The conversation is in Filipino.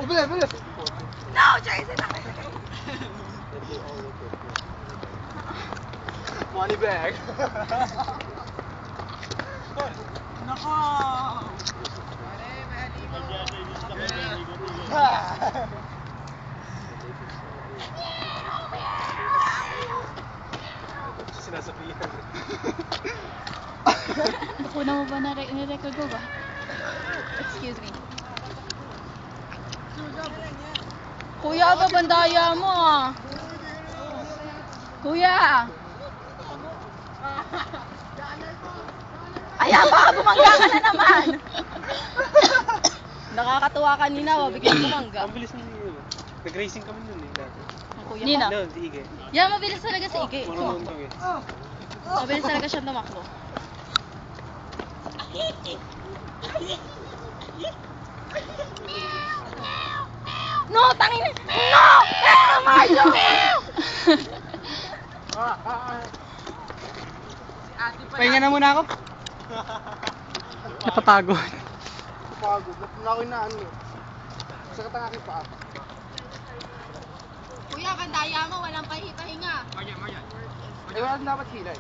Oh, bilis, bilis! No, Jason! Money bag. Nako! Sinasabihan. Una mo ba na-record mo ba? Excuse me. Kuya, babandaya mo ah. Kuya! Ayan, baka bumangga ka na naman! Nakakatuwa kanina, biglang bumangga. Ang bilis ng nag-racing kami nun eh dati. Ang kuya Nina? No, di Ige. Yan, mabilis talaga si Ige. Marunong kami. Mabilis talaga siya tumakbo. No, tangin! No! Mario! Pahinga na muna ako. Napapagod. Napapagod. Na ako inaano eh. Sakit ang aking paa. Kuya, kandaya mo, walang pahinga. Eh, wala dapat hilay.